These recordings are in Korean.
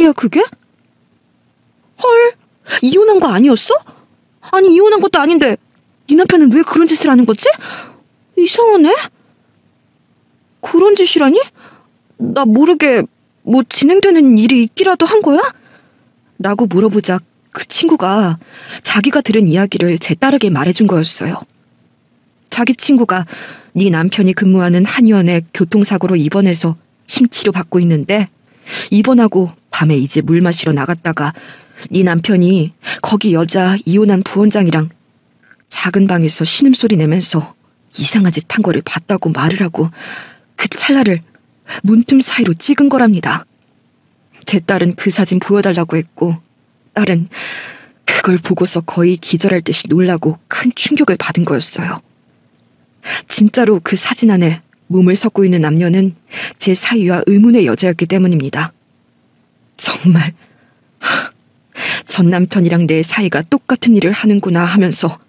소리야 그게? 헐, 이혼한 거 아니었어? 아니 이혼한 것도 아닌데 네 남편은 왜 그런 짓을 하는 거지? 이상하네? 그런 짓이라니? 나 모르게 뭐 진행되는 일이 있기라도 한 거야? 라고 물어보자 그 친구가 자기가 들은 이야기를 제 딸에게 말해준 거였어요. 자기 친구가 네 남편이 근무하는 한의원에 교통사고로 입원해서 침치료 받고 있는데 입원하고 밤에 이제 물 마시러 나갔다가 네 남편이 거기 여자 이혼한 부원장이랑 작은 방에서 신음소리 내면서 이상한 짓 한 거를 봤다고 말을 하고 그 찰나를 문틈 사이로 찍은 거랍니다. 제 딸은 그 사진 보여달라고 했고 딸은 그걸 보고서 거의 기절할 듯이 놀라고 큰 충격을 받은 거였어요. 진짜로 그 사진 안에 몸을 섞고 있는 남녀는 제 사위와 의문의 여자였기 때문입니다. 정말 전 남편이랑 내 사이가 똑같은 일을 하는구나 하면서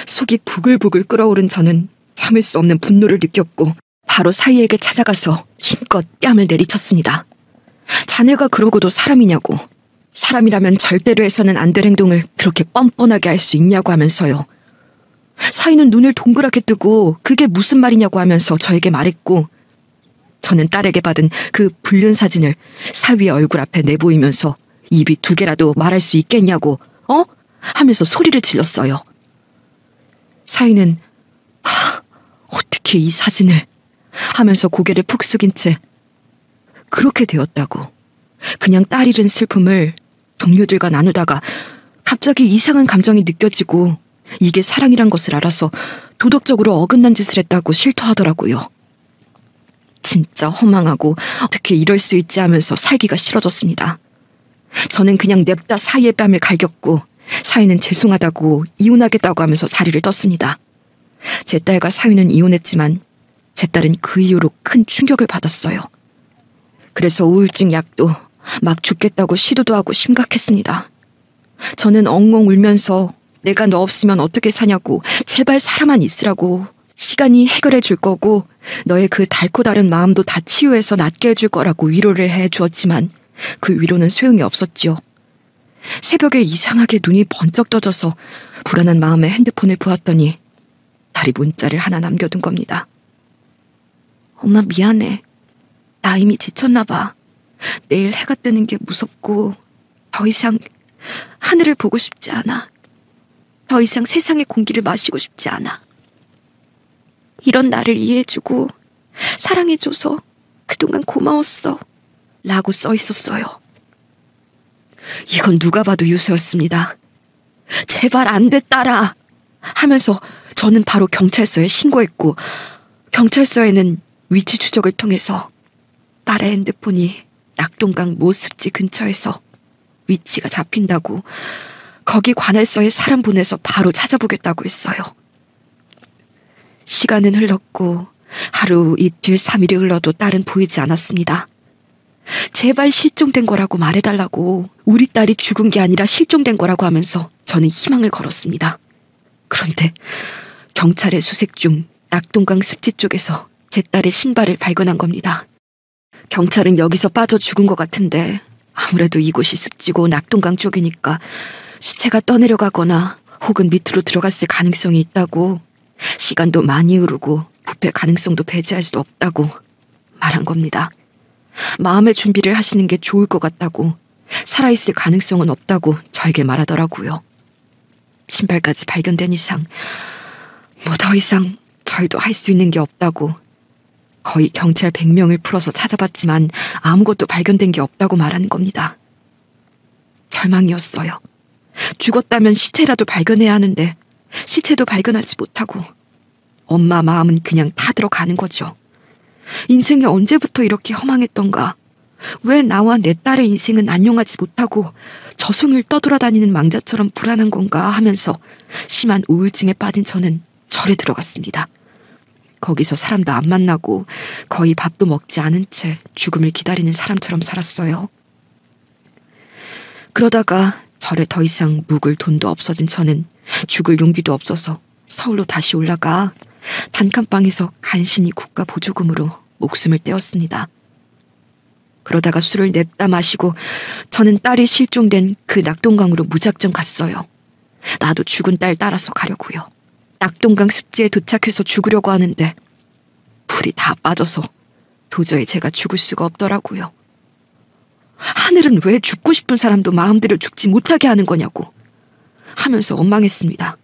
속이 부글부글 끓어오른 저는 참을 수 없는 분노를 느꼈고 바로 사위에게 찾아가서 힘껏 뺨을 내리쳤습니다. 자네가 그러고도 사람이냐고, 사람이라면 절대로 해서는 안 될 행동을 그렇게 뻔뻔하게 할 수 있냐고 하면서요. 사위는 눈을 동그랗게 뜨고 그게 무슨 말이냐고 하면서 저에게 말했고 저는 딸에게 받은 그 불륜 사진을 사위의 얼굴 앞에 내보이면서 입이 두 개라도 말할 수 있겠냐고 하면서 소리를 질렀어요. 사위는 어떻게 이 사진을 하면서 고개를 푹 숙인 채 그렇게 되었다고 그냥 딸 잃은 슬픔을 동료들과 나누다가 갑자기 이상한 감정이 느껴지고 이게 사랑이란 것을 알아서 도덕적으로 어긋난 짓을 했다고 실토하더라고요. 진짜 허망하고 어떻게 이럴 수 있지 하면서 살기가 싫어졌습니다. 저는 그냥 냅다 사위의 뺨을 갈겼고 사위는 죄송하다고 이혼하겠다고 하면서 자리를 떴습니다. 제 딸과 사위는 이혼했지만 제 딸은 그 이후로 큰 충격을 받았어요. 그래서 우울증 약도 막 죽겠다고 시도도 하고 심각했습니다. 저는 엉엉 울면서 내가 너 없으면 어떻게 사냐고 제발 살아만 있으라고 시간이 해결해 줄 거고 너의 그 달고 다른 마음도 다 치유해서 낫게 해줄 거라고 위로를 해 주었지만 그 위로는 소용이 없었지요. 새벽에 이상하게 눈이 번쩍 떠져서 불안한 마음에 핸드폰을 보았더니 딸이 문자를 하나 남겨둔 겁니다. 엄마 미안해. 나 이미 지쳤나 봐. 내일 해가 뜨는 게 무섭고 더 이상 하늘을 보고 싶지 않아. 더 이상 세상의 공기를 마시고 싶지 않아. 이런 나를 이해해주고 사랑해줘서 그동안 고마웠어. 라고 써 있었어요. 이건 누가 봐도 유서였습니다. 제발 안 돼 딸아 하면서 저는 바로 경찰서에 신고했고 경찰서에는 위치 추적을 통해서 딸의 핸드폰이 낙동강 모습지 근처에서 위치가 잡힌다고 거기 관할서에 사람 보내서 바로 찾아보겠다고 했어요. 시간은 흘렀고 하루, 이틀, 3일이 흘러도 딸은 보이지 않았습니다. 제발 실종된 거라고 말해달라고 우리 딸이 죽은 게 아니라 실종된 거라고 하면서 저는 희망을 걸었습니다. 그런데 경찰의 수색 중 낙동강 습지 쪽에서 제 딸의 신발을 발견한 겁니다. 경찰은 여기서 빠져 죽은 것 같은데 아무래도 이곳이 습지고 낙동강 쪽이니까 시체가 떠내려가거나 혹은 밑으로 들어갔을 가능성이 있다고 시간도 많이 흐르고 부패 가능성도 배제할 수 없다고 말한 겁니다. 마음의 준비를 하시는 게 좋을 것 같다고 살아있을 가능성은 없다고 저에게 말하더라고요. 신발까지 발견된 이상 뭐 더 이상 저희도 할 수 있는 게 없다고 거의 경찰 100명을 풀어서 찾아봤지만 아무것도 발견된 게 없다고 말하는 겁니다. 절망이었어요. 죽었다면 시체라도 발견해야 하는데 시체도 발견하지 못하고 엄마 마음은 그냥 다 들어가는 거죠. 인생이 언제부터 이렇게 허망했던가? 왜 나와 내 딸의 인생은 안녕하지 못하고 저승을 떠돌아다니는 망자처럼 불안한 건가 하면서 심한 우울증에 빠진 저는 절에 들어갔습니다. 거기서 사람도 안 만나고 거의 밥도 먹지 않은 채 죽음을 기다리는 사람처럼 살았어요. 그러다가 절에 더 이상 묵을 돈도 없어진 저는 죽을 용기도 없어서 서울로 다시 올라가 단칸방에서 간신히 국가 보조금으로 목숨을 떼었습니다. 그러다가 술을 냅다 마시고 저는 딸이 실종된 그 낙동강으로 무작정 갔어요. 나도 죽은 딸 따라서 가려고요. 낙동강 습지에 도착해서 죽으려고 하는데 불이 다 빠져서 도저히 제가 죽을 수가 없더라고요. 하늘은 왜 죽고 싶은 사람도 마음대로 죽지 못하게 하는 거냐고 하면서 원망했습니다.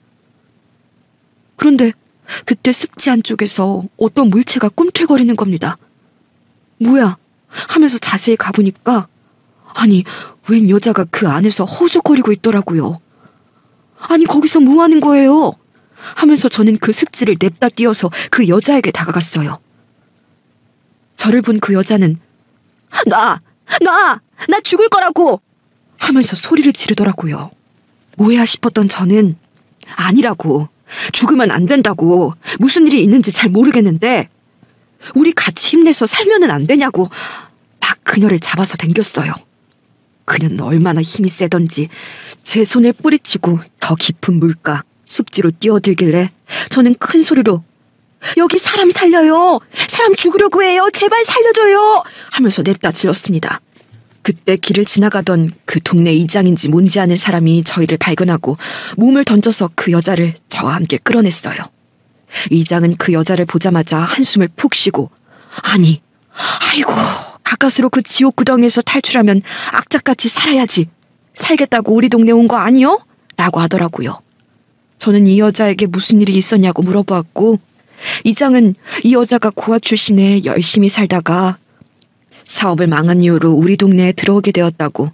그런데 그때 습지 안쪽에서 어떤 물체가 꿈틀거리는 겁니다. 뭐야? 하면서 자세히 가보니까 아니, 웬 여자가 그 안에서 허우적거리고 있더라고요. 아니, 거기서 뭐 하는 거예요? 하면서 저는 그 습지를 냅다 뛰어서 그 여자에게 다가갔어요. 저를 본 그 여자는 나 죽을 거라고! 하면서 소리를 지르더라고요. 뭐야 싶었던 저는 아니라고, 죽으면 안 된다고, 무슨 일이 있는지 잘 모르겠는데 우리 같이 힘내서 살면은 안 되냐고 막 그녀를 잡아서 당겼어요. 그녀는 얼마나 힘이 세던지 제 손에 뿌리치고 더 깊은 물가 습지로 뛰어들길래 저는 큰 소리로 여기 사람 살려요! 사람 죽으려고 해요! 제발 살려줘요! 하면서 냅다 질렀습니다. 그때 길을 지나가던 그 동네 이장인지 뭔지 아는 사람이 저희를 발견하고 몸을 던져서 그 여자를 저와 함께 끌어냈어요. 이장은 그 여자를 보자마자 한숨을 푹 쉬고 아이고, 가까스로 그 지옥 구덩이에서 탈출하면 악착같이 살아야지. 살겠다고 우리 동네 온 거 아니요? 라고 하더라고요. 저는 이 여자에게 무슨 일이 있었냐고 물어보았고 이장은 이 여자가 고아 출신에 열심히 살다가 사업을 망한 이유로 우리 동네에 들어오게 되었다고,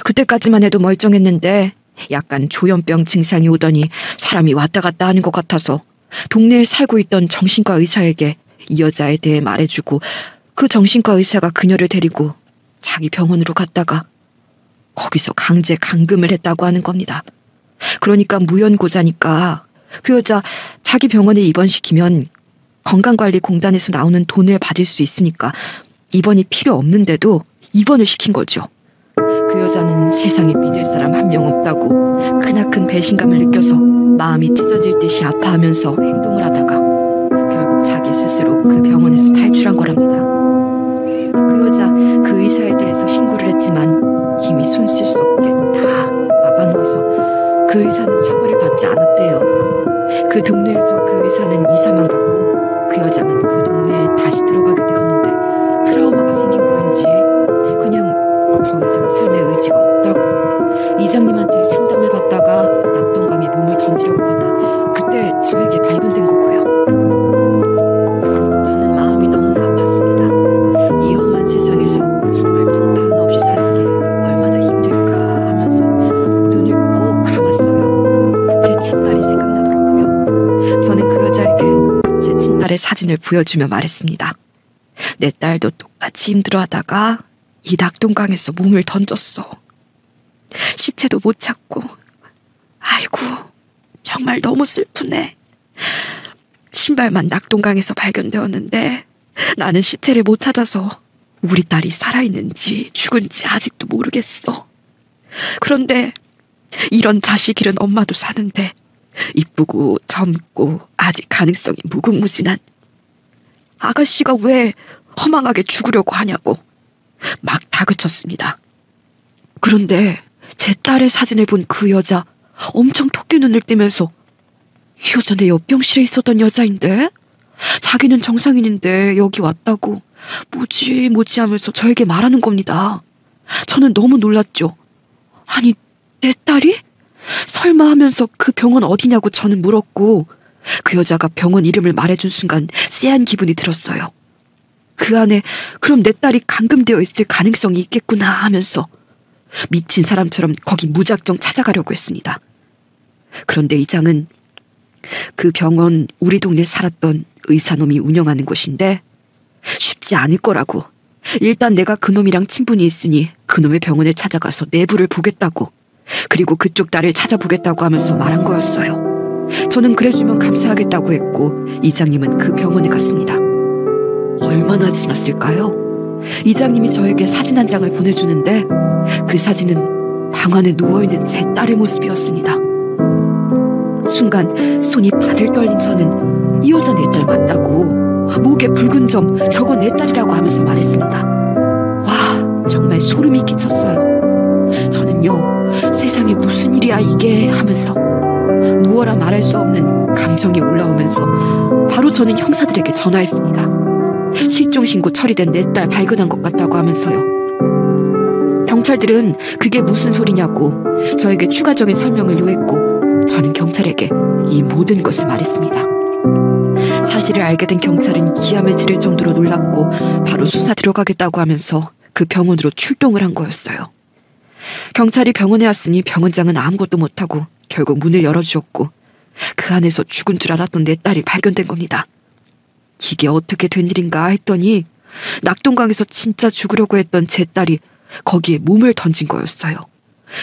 그때까지만 해도 멀쩡했는데 약간 조현병 증상이 오더니 사람이 왔다 갔다 하는 것 같아서 동네에 살고 있던 정신과 의사에게 이 여자에 대해 말해주고 그 정신과 의사가 그녀를 데리고 자기 병원으로 갔다가 거기서 강제 감금을 했다고 하는 겁니다. 그러니까 무연고자니까 그 여자 자기 병원에 입원시키면 건강관리공단에서 나오는 돈을 받을 수 있으니까 입원이 필요 없는데도 입원을 시킨 거죠. 그 여자는 세상에 믿을 사람 한 명 없다고 크나큰 배신감을 느껴서 마음이 찢어질 듯이 아파하면서 행동을 하다가 결국 자기 스스로 그 병원에서 탈출한 거랍니다. 그 여자 그 의사에 대해서 신고를 했지만 이미 손 쓸 수 없게 다 막아놓아서 그 의사는 처벌을 받지 않았대요. 그 동네에서 그 의사는 이사만 가고 그 여자는 그 동네에 다시 들어가게 되었는데 트라우마가 생긴 거인지 그냥 더 이상 삶의 의지가 없다고 이장님한테 상담을 받다가 낙동강에 몸을 던지려고 하다 그때 저에게 발견된 거고요. 저는 마음이 너무나 아팠습니다. 이 험한 세상에서 정말 풍파 하나 없이 사는 게 얼마나 힘들까 하면서 눈을 꼭 감았어요. 제 친딸이 생각나더라고요. 저는 그 여자에게 제 친딸의 사진을 보여주며 말했습니다. 내 딸도 똑같이 힘들어하다가 이 낙동강에서 몸을 던졌어. 시체도 못 찾고. 아이고, 정말 너무 슬프네. 신발만 낙동강에서 발견되었는데 나는 시체를 못 찾아서 우리 딸이 살아있는지 죽은지 아직도 모르겠어. 그런데 이런 자식 잃은 엄마도 사는데 이쁘고 젊고 아직 가능성이 무궁무진한 아가씨가 왜 허망하게 죽으려고 하냐고 막 다그쳤습니다. 그런데 제 딸의 사진을 본 그 여자 엄청 토끼 눈을 뜨면서 이 여자 내 옆병실에 있었던 여자인데? 자기는 정상인인데 여기 왔다고 뭐지 하면서 저에게 말하는 겁니다. 저는 너무 놀랐죠. 아니, 내 딸이? 설마 하면서 그 병원 어디냐고 저는 물었고 그 여자가 병원 이름을 말해준 순간 쎄한 기분이 들었어요. 그 안에 그럼 내 딸이 감금되어 있을 가능성이 있겠구나 하면서 미친 사람처럼 거기 무작정 찾아가려고 했습니다. 그런데 이장은 그 병원 우리 동네에 살았던 의사놈이 운영하는 곳인데 쉽지 않을 거라고, 일단 내가 그놈이랑 친분이 있으니 그놈의 병원을 찾아가서 내부를 보겠다고, 그리고 그쪽 딸을 찾아보겠다고 하면서 말한 거였어요. 저는 그래주면 감사하겠다고 했고 이장님은 그 병원에 갔습니다. 얼마나 지났을까요? 이장님이 저에게 사진 한 장을 보내주는데 그 사진은 방 안에 누워있는 제 딸의 모습이었습니다. 순간 손이 바들 떨린 저는 이 여자 내 딸 맞다고, 목에 붉은 점 저거 내 딸이라고 하면서 말했습니다. 와, 정말 소름이 끼쳤어요. 저는요, 세상에 무슨 일이야 이게 하면서 무어라 말할 수 없는 감정이 올라오면서 바로 저는 형사들에게 전화했습니다. 실종신고 처리된 내 딸 발견한 것 같다고 하면서요. 경찰들은 그게 무슨 소리냐고 저에게 추가적인 설명을 요했고 저는 경찰에게 이 모든 것을 말했습니다. 사실을 알게 된 경찰은 기함을 지를 정도로 놀랐고 바로 수사 들어가겠다고 하면서 그 병원으로 출동을 한 거였어요. 경찰이 병원에 왔으니 병원장은 아무것도 못하고 결국 문을 열어주었고 그 안에서 죽은 줄 알았던 내 딸이 발견된 겁니다. 이게 어떻게 된 일인가 했더니 낙동강에서 진짜 죽으려고 했던 제 딸이 거기에 몸을 던진 거였어요.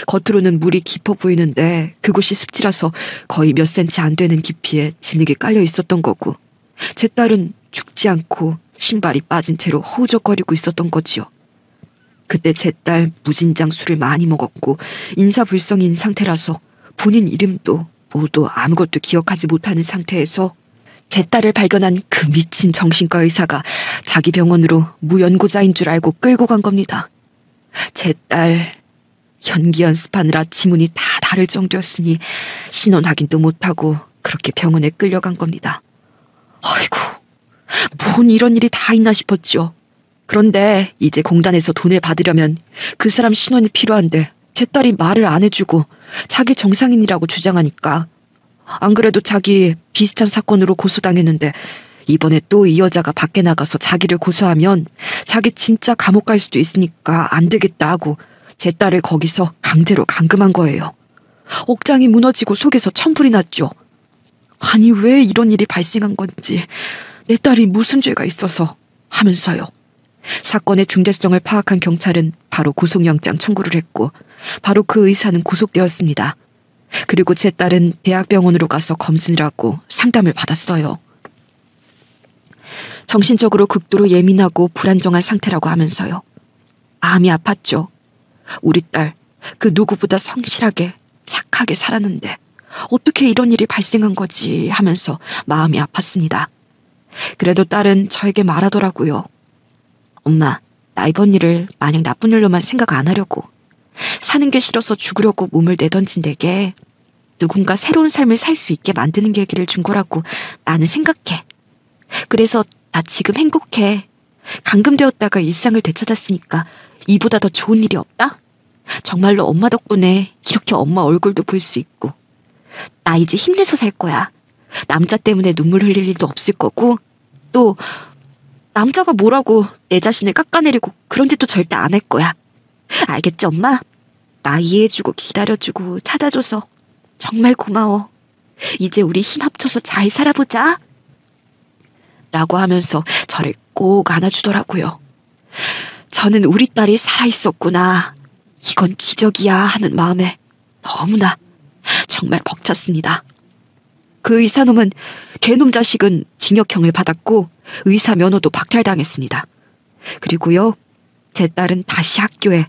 겉으로는 물이 깊어 보이는데 그곳이 습지라서 거의 몇 센치 안 되는 깊이에 진흙이 깔려 있었던 거고 제 딸은 죽지 않고 신발이 빠진 채로 허우적거리고 있었던 거지요. 그때 제 딸 무진장 술을 많이 먹었고 인사불성인 상태라서 본인 이름도 모두 아무것도 기억하지 못하는 상태에서 제 딸을 발견한 그 미친 정신과 의사가 자기 병원으로 무연고자인 줄 알고 끌고 간 겁니다. 제 딸 연기 연습하느라 지문이 다 다를 정도였으니 신원 확인도 못하고 그렇게 병원에 끌려간 겁니다. 아이고, 뭔 이런 일이 다 있나 싶었죠. 그런데 이제 공단에서 돈을 받으려면 그 사람 신원이 필요한데 제 딸이 말을 안 해주고 자기 정상인이라고 주장하니까 안 그래도 자기 비슷한 사건으로 고소당했는데 이번에 또 이 여자가 밖에 나가서 자기를 고소하면 자기 진짜 감옥 갈 수도 있으니까 안 되겠다 하고 제 딸을 거기서 강제로 감금한 거예요. 옥장이 무너지고 속에서 천불이 났죠. 아니 왜 이런 일이 발생한 건지 내 딸이 무슨 죄가 있어서 하면서요. 사건의 중대성을 파악한 경찰은 바로 구속영장 청구를 했고 바로 그 의사는 구속되었습니다. 그리고 제 딸은 대학병원으로 가서 검진을 하고 상담을 받았어요. 정신적으로 극도로 예민하고 불안정한 상태라고 하면서요. 마음이 아팠죠. 우리 딸 그 누구보다 성실하게 착하게 살았는데 어떻게 이런 일이 발생한 거지 하면서 마음이 아팠습니다. 그래도 딸은 저에게 말하더라고요. 엄마, 나 이번 일을 마냥 나쁜 일로만 생각 안 하려고 사는 게 싫어서 죽으려고 몸을 내던진 내게 누군가 새로운 삶을 살 수 있게 만드는 계기를 준 거라고 나는 생각해. 그래서 나 지금 행복해. 감금되었다가 일상을 되찾았으니까 이보다 더 좋은 일이 없다? 정말로 엄마 덕분에 이렇게 엄마 얼굴도 볼 수 있고 나 이제 힘내서 살 거야. 남자 때문에 눈물 흘릴 일도 없을 거고 또 남자가 뭐라고 내 자신을 깎아내리고 그런 짓도 절대 안 할 거야. 알겠지 엄마? 나 이해해주고 기다려주고 찾아줘서 정말 고마워. 이제 우리 힘 합쳐서 잘 살아보자. 라고 하면서 저를 꼭 안아주더라고요. 저는 우리 딸이 살아있었구나. 이건 기적이야 하는 마음에 너무나 정말 벅찼습니다. 그 의사놈은 걔놈 자식은 징역형을 받았고 의사 면허도 박탈당했습니다. 그리고요, 제 딸은 다시 학교에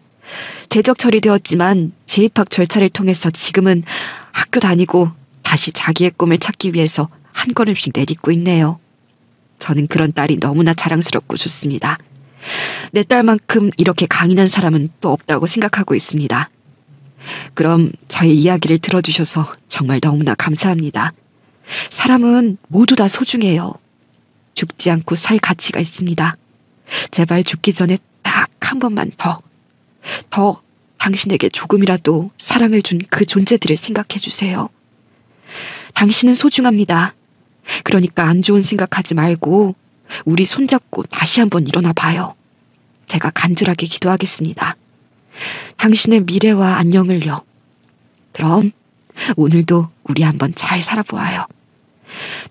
재적 처리되었지만 재입학 절차를 통해서 지금은 학교 다니고 다시 자기의 꿈을 찾기 위해서 한 걸음씩 내딛고 있네요. 저는 그런 딸이 너무나 자랑스럽고 좋습니다. 내 딸만큼 이렇게 강인한 사람은 또 없다고 생각하고 있습니다. 그럼 저의 이야기를 들어주셔서 정말 너무나 감사합니다. 사람은 모두 다 소중해요. 죽지 않고 살 가치가 있습니다. 제발 죽기 전에 딱 한 번만 더 당신에게 조금이라도 사랑을 준 그 존재들을 생각해 주세요. 당신은 소중합니다. 그러니까 안 좋은 생각하지 말고 우리 손잡고 다시 한번 일어나 봐요. 제가 간절하게 기도하겠습니다. 당신의 미래와 안녕을요. 그럼 오늘도 우리 한번 잘 살아보아요.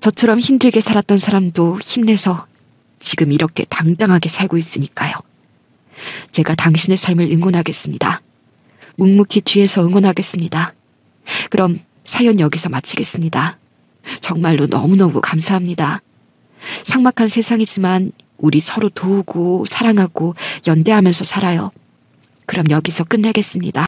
저처럼 힘들게 살았던 사람도 힘내서 지금 이렇게 당당하게 살고 있으니까요. 제가 당신의 삶을 응원하겠습니다. 묵묵히 뒤에서 응원하겠습니다. 그럼 사연 여기서 마치겠습니다. 정말로 너무너무 감사합니다. 삭막한 세상이지만 우리 서로 도우고 사랑하고 연대하면서 살아요. 그럼 여기서 끝내겠습니다.